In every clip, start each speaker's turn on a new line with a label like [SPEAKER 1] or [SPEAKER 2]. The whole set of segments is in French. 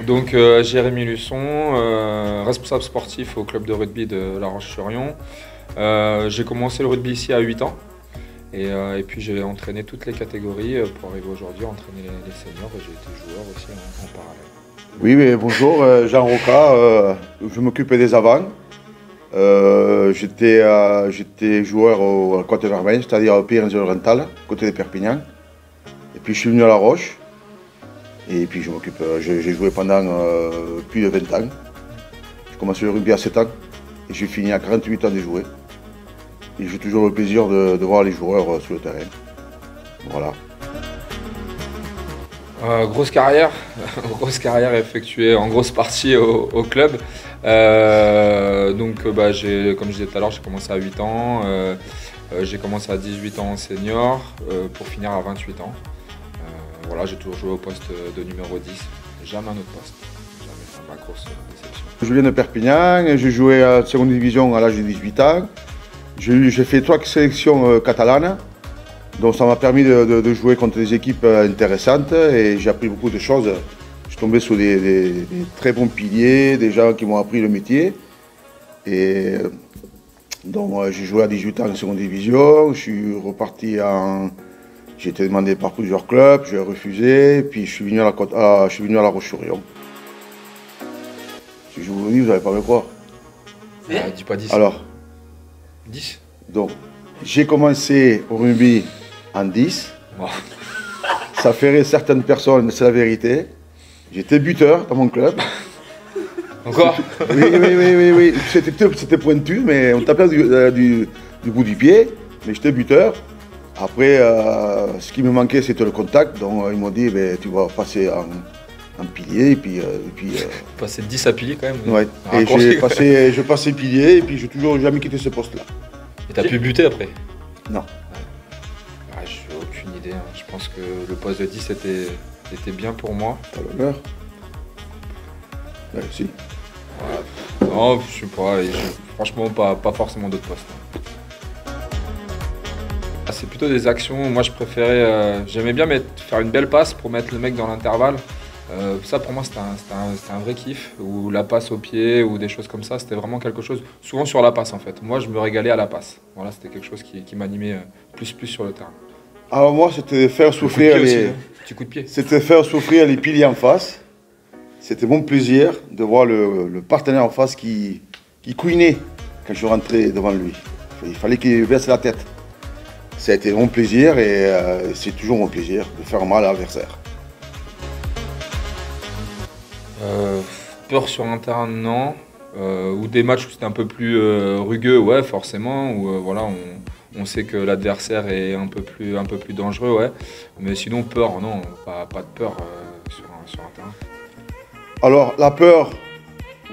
[SPEAKER 1] Donc Jérémy Luçon, responsable sportif au club de rugby de La Roche-sur-Yon. J'ai commencé le rugby ici à 8 ans et puis j'ai entraîné toutes les catégories pour arriver aujourd'hui à entraîner les seniors et j'ai été joueur aussi en parallèle.
[SPEAKER 2] Oui, mais bonjour, Jean Roca, je m'occupais des avants. J'étais joueur au Côte-Vermeille, c'est-à-dire au Pyrénées-Orientales, côté de Perpignan. Et puis je suis venu à La Roche. Et puis j'ai joué pendant plus de 20 ans. J'ai commencé le rugby à 7 ans et j'ai fini à 48 ans de jouer. Et j'ai toujours le plaisir de voir les joueurs sur le terrain. Voilà.
[SPEAKER 1] Grosse carrière effectuée en grosse partie au club. Donc comme je disais tout à l'heure, j'ai commencé à 8 ans. J'ai commencé à 18 ans en senior pour finir à 28 ans. Voilà, j'ai toujours joué au poste de numéro 10, jamais un autre poste, jamais, c'est ma grosse déception.
[SPEAKER 2] Je viens de Perpignan, j'ai joué à la seconde division à l'âge de 18 ans. J'ai fait 3 sélections catalanes, donc ça m'a permis de jouer contre des équipes intéressantes et j'ai appris beaucoup de choses. Je suis tombé sur des très bons piliers, des gens qui m'ont appris le métier. Et donc j'ai joué à 18 ans en seconde division, je suis reparti en... J'ai été demandé par plusieurs clubs, j'ai refusé, puis je suis venu à La Roche-sur-Yon. Si je vous le dis, vous n'allez pas me croire.
[SPEAKER 1] Dis pas 10.
[SPEAKER 2] Alors
[SPEAKER 1] 10.
[SPEAKER 2] Donc, j'ai commencé au rugby en 10.
[SPEAKER 1] Wow.
[SPEAKER 2] Ça ferait certaines personnes, c'est la vérité. J'étais buteur dans mon club.
[SPEAKER 1] Encore?
[SPEAKER 2] Oui. C'était pointu, mais on tapait du bout du pied, mais j'étais buteur. Après, ce qui me manquait, c'était le contact. Donc, ils m'ont dit, tu vas passer en pilier. Et puis,
[SPEAKER 1] passer de 10 à pilier quand même.
[SPEAKER 2] Ouais. Et je passais pilier, et puis j'ai toujours jamais quitté ce poste-là.
[SPEAKER 1] Et t'as pu buter après?
[SPEAKER 2] Non.
[SPEAKER 1] Ouais, j'ai aucune idée. Hein. Je pense que le poste de 10 était bien pour moi.
[SPEAKER 2] Pas l'honneur. Ouais, si.
[SPEAKER 1] Ouais. Non, je sais pas. Franchement, pas forcément d'autres postes. C'est plutôt des actions. Moi, je préférais. J'aimais bien faire une belle passe pour mettre le mec dans l'intervalle. Ça, pour moi, c'était un vrai kiff. Ou la passe au pied, ou des choses comme ça. C'était vraiment quelque chose. Souvent sur la passe, en fait. Moi, je me régalais à la passe. Voilà, c'était quelque chose qui m'animait plus sur le terrain.
[SPEAKER 2] Alors, moi, c'était faire souffrir
[SPEAKER 1] Petit coup de pied.
[SPEAKER 2] C'était faire souffrir les piliers en face. C'était mon plaisir de voir le partenaire en face qui couinait quand je rentrais devant lui. Il fallait qu'il baisse la tête. Ça a été mon plaisir et c'est toujours mon plaisir de faire mal à l'adversaire.
[SPEAKER 1] Peur sur un terrain, non. Ou des matchs où c'était un peu plus rugueux, ouais, forcément. Où voilà, on sait que l'adversaire est un peu plus dangereux, ouais. Mais sinon, peur, non, pas de peur sur un terrain.
[SPEAKER 2] Alors, la peur,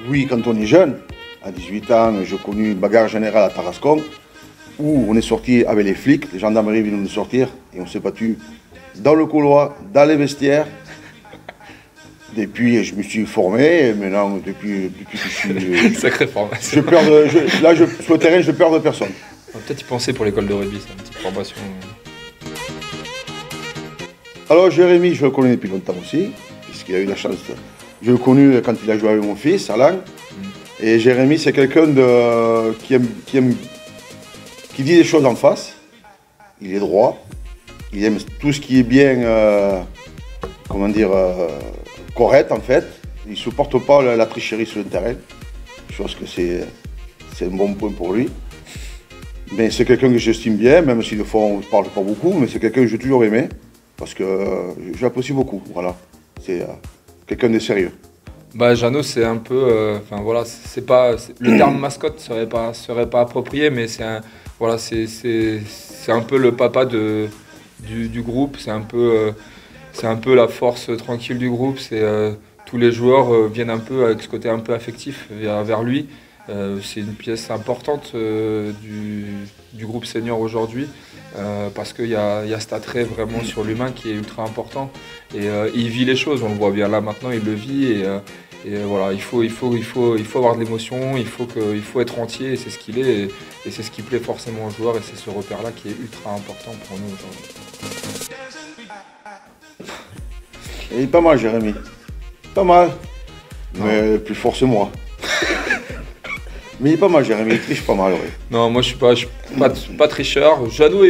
[SPEAKER 2] oui, quand on est jeune. À 18 ans, j'ai connu une bagarre générale à Tarascon, où on est sorti avec les flics, les gendarmeries venaient nous sortir, et on s'est battu dans le couloir, dans les vestiaires. Depuis, je me suis formé, et maintenant, depuis que je suis...
[SPEAKER 1] Sacrée formation.
[SPEAKER 2] Sur le terrain, je perds de personne.
[SPEAKER 1] Peut-être y penser pour l'école de rugby, c'est une petite formation.
[SPEAKER 2] Alors, Jérémy, je le connais depuis longtemps aussi, puisqu'il a eu la chance. Je l'ai connu quand il a joué avec mon fils, Alain. Et Jérémy, c'est quelqu'un qui dit les choses en face. Il est droit. Il aime tout ce qui est bien, correct en fait. Il ne supporte pas la tricherie sur le terrain. Je pense que c'est un bon point pour lui. Mais c'est quelqu'un que j'estime bien, même si des fois on ne parle pas beaucoup, mais c'est quelqu'un que j'ai toujours aimé. Parce que j'apprécie beaucoup, voilà. C'est quelqu'un de sérieux.
[SPEAKER 1] Jeannot, c'est un peu, voilà, le terme mascotte serait pas approprié, mais c'est un peu le papa du groupe. C'est un peu la force tranquille du groupe. Tous les joueurs viennent un peu avec ce côté un peu affectif vers lui. C'est une pièce importante du groupe senior aujourd'hui. Parce qu'il y a cet attrait vraiment sur l'humain qui est ultra important et il vit les choses, on le voit bien là maintenant, il le vit et voilà, il faut avoir de l'émotion, il faut être entier et c'est ce qu'il est et c'est ce qui plaît forcément aux joueurs et c'est ce repère là qui est ultra important pour nous aujourd'hui.
[SPEAKER 2] Il est pas mal Jérémy, pas mal. Mais le plus fort, c'est moi. Mais il est pas mal, Jérémy, il triche pas mal, oui.
[SPEAKER 1] Non, moi je suis pas tricheur. Jeannot,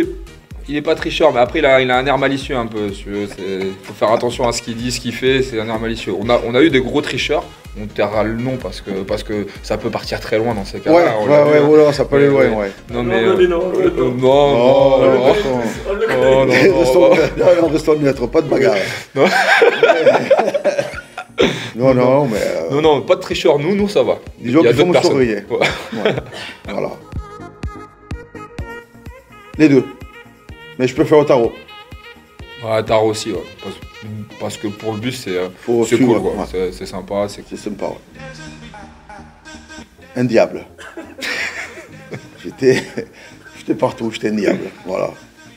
[SPEAKER 1] il est pas tricheur, mais après il a un air malicieux un peu. Il faut faire attention à ce qu'il dit, ce qu'il fait, c'est un air malicieux. On a eu des gros tricheurs, on taira le nom parce que ça peut partir très loin dans ces cas-là.
[SPEAKER 2] Ouais, voilà, ça peut aller loin, ouais.
[SPEAKER 1] Non, mais. Non,
[SPEAKER 2] restons neutres, pas de bagarre. Non, mais.
[SPEAKER 1] Non, pas de tricheur, nous ça va.
[SPEAKER 2] Disons qu'il faut me surveiller.
[SPEAKER 1] Ouais.
[SPEAKER 2] Voilà. Les deux. Mais je peux faire au tarot.
[SPEAKER 1] Ouais, tarot aussi, ouais. Parce que pour le bus, c'est cool, quoi. Ouais. C'est sympa,
[SPEAKER 2] c'est sympa, ouais. Un diable. J'étais partout, j'étais un diable. Voilà.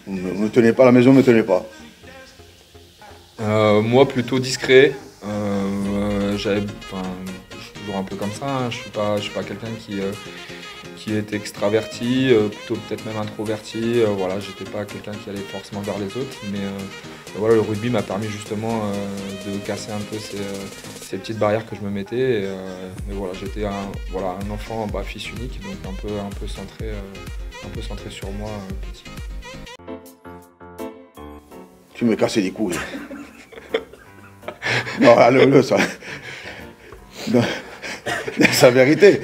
[SPEAKER 2] On ne me tenait pas, la maison ne me tenait pas.
[SPEAKER 1] Moi, plutôt discret. Je suis toujours un peu comme ça. Hein. Je suis pas quelqu'un qui est extraverti, plutôt peut-être même introverti. Voilà, j'étais pas quelqu'un qui allait forcément vers les autres. Mais voilà, le rugby m'a permis justement de casser un peu ces petites barrières que je me mettais. Mais voilà, j'étais un enfant, fils unique, donc un peu centré sur moi petit.
[SPEAKER 2] Tu me cassais les couilles. Non, allez, ça. Non. C'est la vérité.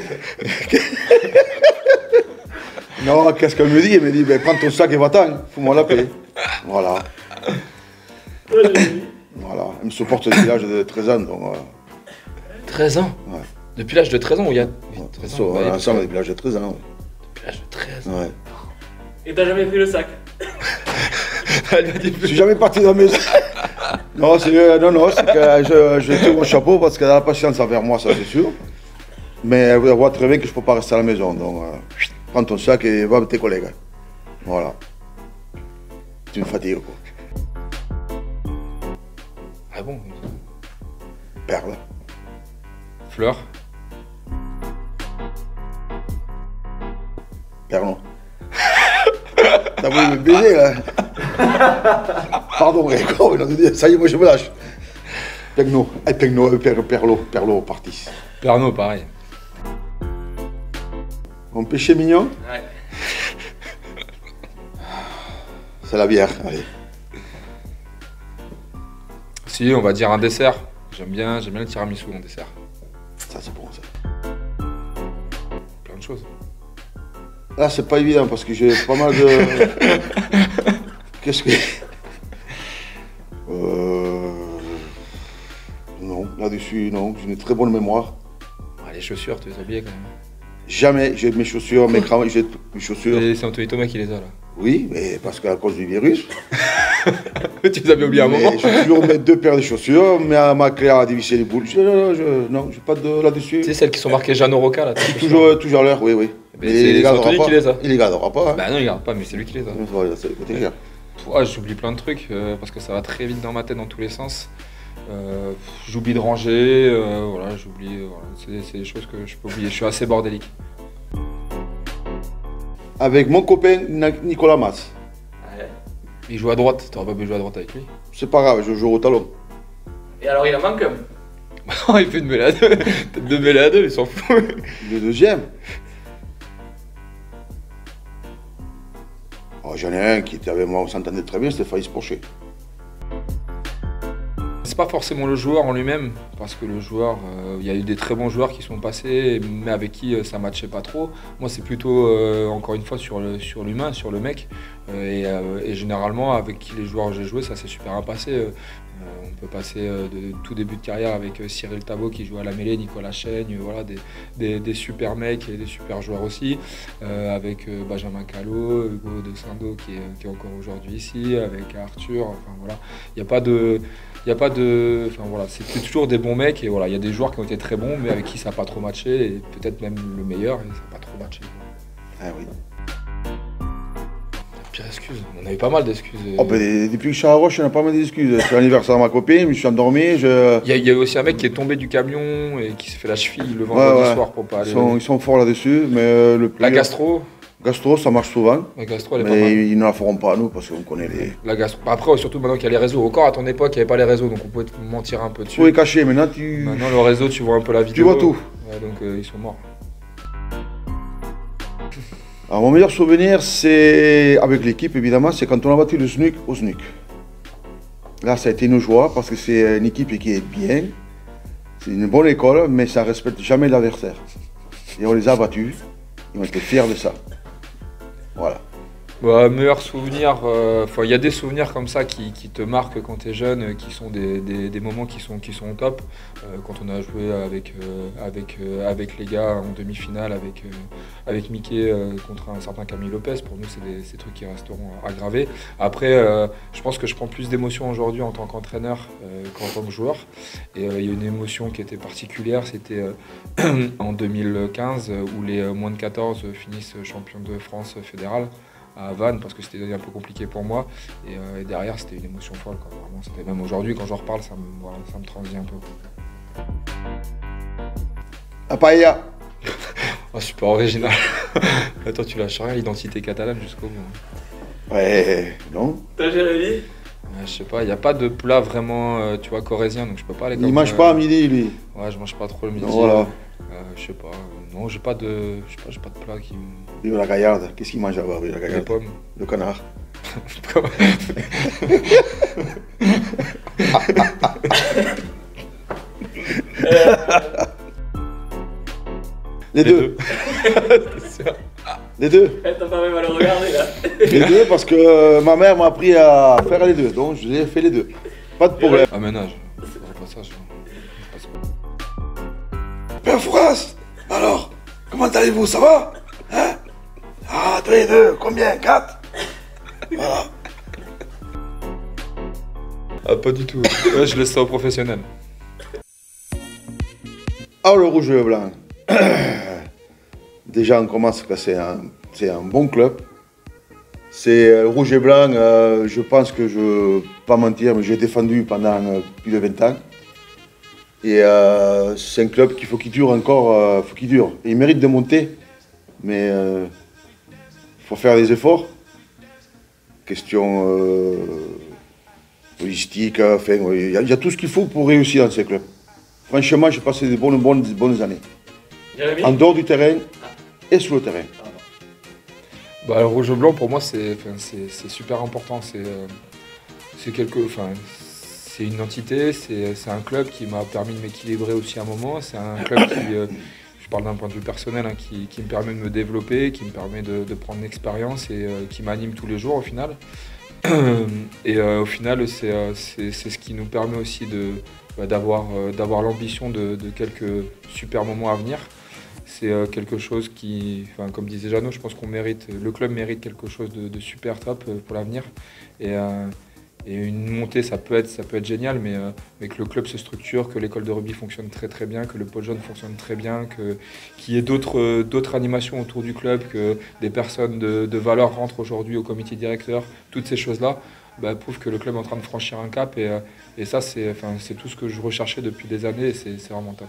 [SPEAKER 2] Non, qu'est-ce qu'elle me dit? Elle me dit, prends ton sac et va-t'en, fous-moi la paix. Voilà. Voilà. Elle me supporte depuis l'âge de 13 ans. Donc,
[SPEAKER 1] 13 ans?
[SPEAKER 2] Ouais.
[SPEAKER 1] Depuis l'âge de 13 ans ou il y a 13 ans?
[SPEAKER 2] Ensemble depuis l'âge de 13 ans. Ouais.
[SPEAKER 1] Depuis l'âge de 13 ans?
[SPEAKER 2] Ouais.
[SPEAKER 3] Et t'as jamais pris le sac?
[SPEAKER 2] Je suis jamais parti dans la maison. Non, c'est que je tire mon chapeau parce qu'elle a la patience envers moi, ça c'est sûr. Mais elle voit très bien que je ne peux pas rester à la maison. Donc, prends ton sac et va avec tes collègues. Voilà. Tu me fatigues, quoi.
[SPEAKER 1] Ah bon?
[SPEAKER 2] Perle.
[SPEAKER 1] Fleur?
[SPEAKER 2] Perlon. T'as voulu me baiser, là? Pardon, Réco, ça y est, moi je me lâche. Perlo, parti.
[SPEAKER 1] Pernod, pareil.
[SPEAKER 2] Mon péché mignon?
[SPEAKER 3] Ouais.
[SPEAKER 2] C'est la bière, allez.
[SPEAKER 1] Si, on va dire un dessert. J'aime bien le tiramisu en dessert.
[SPEAKER 2] Ça, c'est bon, ça.
[SPEAKER 1] Plein de choses.
[SPEAKER 2] Là, c'est pas évident parce que j'ai pas mal de. Qu'est-ce que. Non, là-dessus, non. J'ai une très bonne mémoire.
[SPEAKER 1] Ah, les chaussures, tu les as oubliées quand même.
[SPEAKER 2] Jamais j'ai mes chaussures, mes crampons, j'ai mes chaussures.
[SPEAKER 1] Et c'est Anthony Thomas qui les a là.
[SPEAKER 2] Oui, mais parce qu'à cause du virus.
[SPEAKER 1] Tu les avais oubliées à un moment.
[SPEAKER 2] J'ai toujours mes deux paires de chaussures, mais ma Claire a dévissé les boules. Non, j'ai pas de là-dessus.
[SPEAKER 1] Tu sais, celles qui sont marquées Jeannot Roca là.
[SPEAKER 2] Toujours à l'heure, oui.
[SPEAKER 1] Mais c'est Anthony qui les a.
[SPEAKER 2] Il les gardera pas. Hein.
[SPEAKER 1] Bah non, il garde pas, mais c'est lui qui les a.
[SPEAKER 2] Voilà, c'est le côté cher.
[SPEAKER 1] J'oublie plein de trucs parce que ça va très vite dans ma tête dans tous les sens. J'oublie de ranger, j'oublie. C'est des choses que je peux oublier. Je suis assez bordélique.
[SPEAKER 2] Avec mon copain Nicolas Mas.
[SPEAKER 3] Ouais.
[SPEAKER 1] Il joue à droite, t'aurais pas pu jouer à droite avec lui.
[SPEAKER 2] C'est pas grave, je joue au talon.
[SPEAKER 3] Et alors il en manque un?
[SPEAKER 1] Il fait une mêlée à deux. Peut-être deux mêlées à deux, il s'en fout.
[SPEAKER 2] Le deuxième. Oh, j'en ai un qui était avec moi, on s'entendait très bien, c'était Faïs Porcher.
[SPEAKER 1] C'est pas forcément le joueur en lui-même, parce que le joueur, il y a eu des très bons joueurs qui sont passés, mais avec qui ça matchait pas trop. Moi, c'est plutôt, encore une fois, sur l'humain, sur le mec. Et généralement, avec qui les joueurs j'ai joué, ça s'est super bien passé. On peut passer de tout début de carrière avec Cyril Tabot qui joue à la mêlée, Nicolas Chaigne, voilà, des super mecs et des super joueurs aussi. Avec Benjamin Callot, Hugo de Sando qui est encore aujourd'hui ici, avec Arthur, enfin voilà. Il n'y a pas de. Enfin voilà, c'était toujours des bons mecs et voilà, il y a des joueurs qui ont été très bons mais avec qui ça n'a pas trop matché et peut-être même le meilleur et ça n'a pas trop matché.
[SPEAKER 2] Ah oui.
[SPEAKER 1] Pire excuse, on avait pas mal d'excuses.
[SPEAKER 2] Oh, ben, depuis que je suis à Roche, on a pas mal d'excuses. C'est l'anniversaire de ma copine, je me suis endormi. Il
[SPEAKER 1] y a aussi un mec qui est tombé du camion et qui s'est fait la cheville le vendredi soir pour pas aller.
[SPEAKER 2] Ils sont forts là-dessus, mais le plus.
[SPEAKER 1] La gastro,
[SPEAKER 2] Gastro, ça marche souvent,
[SPEAKER 1] La gastro, elle est pas mal.
[SPEAKER 2] mais ils ne la feront pas à nous parce qu'on connaît les...
[SPEAKER 1] La gastro. Après, surtout maintenant qu'il y a les réseaux. Encore à ton époque, il n'y avait pas les réseaux, donc on pouvait te mentir un peu
[SPEAKER 2] Il
[SPEAKER 1] dessus.
[SPEAKER 2] faut les cacher, maintenant tu...
[SPEAKER 1] Maintenant, le réseau, tu vois un peu la vidéo.
[SPEAKER 2] Tu vois tout.
[SPEAKER 1] Ouais, donc ils sont morts.
[SPEAKER 2] Alors, mon meilleur souvenir, c'est avec l'équipe, évidemment, c'est quand on a battu le SNUC au SNUC. Là, ça a été une joie parce que c'est une équipe qui est bien. C'est une bonne école, mais ça ne respecte jamais l'adversaire. Et on les a battus. Et on était fiers de ça. Voilà.
[SPEAKER 1] Bah, meilleur souvenir, il y a des souvenirs comme ça qui te marquent quand tu es jeune, qui sont des moments qui sont au top. Quand on a joué avec les gars en demi-finale, avec Mickey contre un certain Camille Lopez, pour nous c'est des trucs qui resteront aggravés. Après, je pense que je prends plus d'émotions aujourd'hui en tant qu'entraîneur qu'en tant que joueur. Et il y a une émotion qui était particulière, c'était en 2015 où les moins de 14 finissent champions de France fédéral à Vannes parce que c'était un peu compliqué pour moi et derrière c'était une émotion folle quoi. Vraiment, c'était même aujourd'hui quand j'en reparle ça me transit un peu.
[SPEAKER 2] La paella.
[SPEAKER 1] Oh, super original. Attends, tu lâches rien, l'identité catalane jusqu'au bout.
[SPEAKER 2] Ouais, non.
[SPEAKER 3] Toi, Jérémy?
[SPEAKER 1] Je sais pas, il n'y a pas de plat vraiment tu vois corésien donc je peux pas aller comme
[SPEAKER 2] Il mange pas à midi, lui.
[SPEAKER 1] Ouais, je mange pas trop le midi.
[SPEAKER 2] Voilà.
[SPEAKER 1] Je sais pas, non, j'ai pas de plat qui me...
[SPEAKER 2] Vive la gaillarde. Qu'est-ce qu'il mange là-bas, la
[SPEAKER 1] Les
[SPEAKER 2] gaillarde?
[SPEAKER 1] pommes.
[SPEAKER 2] Le canard. Les deux.
[SPEAKER 1] C'est sûr.
[SPEAKER 2] Les deux.
[SPEAKER 3] T'as pas même à le regarder là.
[SPEAKER 2] Les deux parce que ma mère m'a appris à faire les deux. Donc je les ai fait les deux. Pas de problème.
[SPEAKER 1] Aménage. Repassage.
[SPEAKER 2] Père Fouras, alors, comment allez-vous? Ça va? Hein? Ah, tous les deux, combien? 4? Voilà.
[SPEAKER 1] Ah, pas du tout. Ouais, je laisse ça aux professionnels.
[SPEAKER 2] Alors le rouge et le blanc. Déjà on commence que c'est un bon club. C'est rouge et blanc, je pense que je ne vais pas mentir, mais j'ai défendu pendant plus de 20 ans. Et c'est un club qu'il faut qu'il dure encore, faut qu'il dure. Et il mérite de monter, mais il faut faire des efforts. Question logistique, enfin, il y a tout ce qu'il faut pour réussir dans ces clubs. Franchement, j'ai passé des bonnes années.
[SPEAKER 3] Jérémy?
[SPEAKER 2] En dehors du terrain et sur le terrain.
[SPEAKER 1] Bah, le rouge et blanc pour moi c'est super important. C'est une entité, c'est un club qui m'a permis de m'équilibrer aussi un moment. C'est un club qui, je parle d'un point de vue personnel, hein, qui me permet de me développer, qui me permet de prendre l'expérience et qui m'anime tous les jours au final. Et au final c'est ce qui nous permet aussi d'avoir l'ambition de quelques super moments à venir. C'est quelque chose qui, comme disait Jeannot, je pense qu'on mérite, le club mérite quelque chose de super top pour l'avenir. Et une montée, ça peut être génial, mais que le club se structure, que l'école de rugby fonctionne très très bien, que le pôle jeune fonctionne très bien, qu'il y ait d'autres animations autour du club, que des personnes de valeur rentrent aujourd'hui au comité directeur, toutes ces choses-là prouvent que le club est en train de franchir un cap. Et ça, c'est tout ce que je recherchais depuis des années et c'est vraiment top.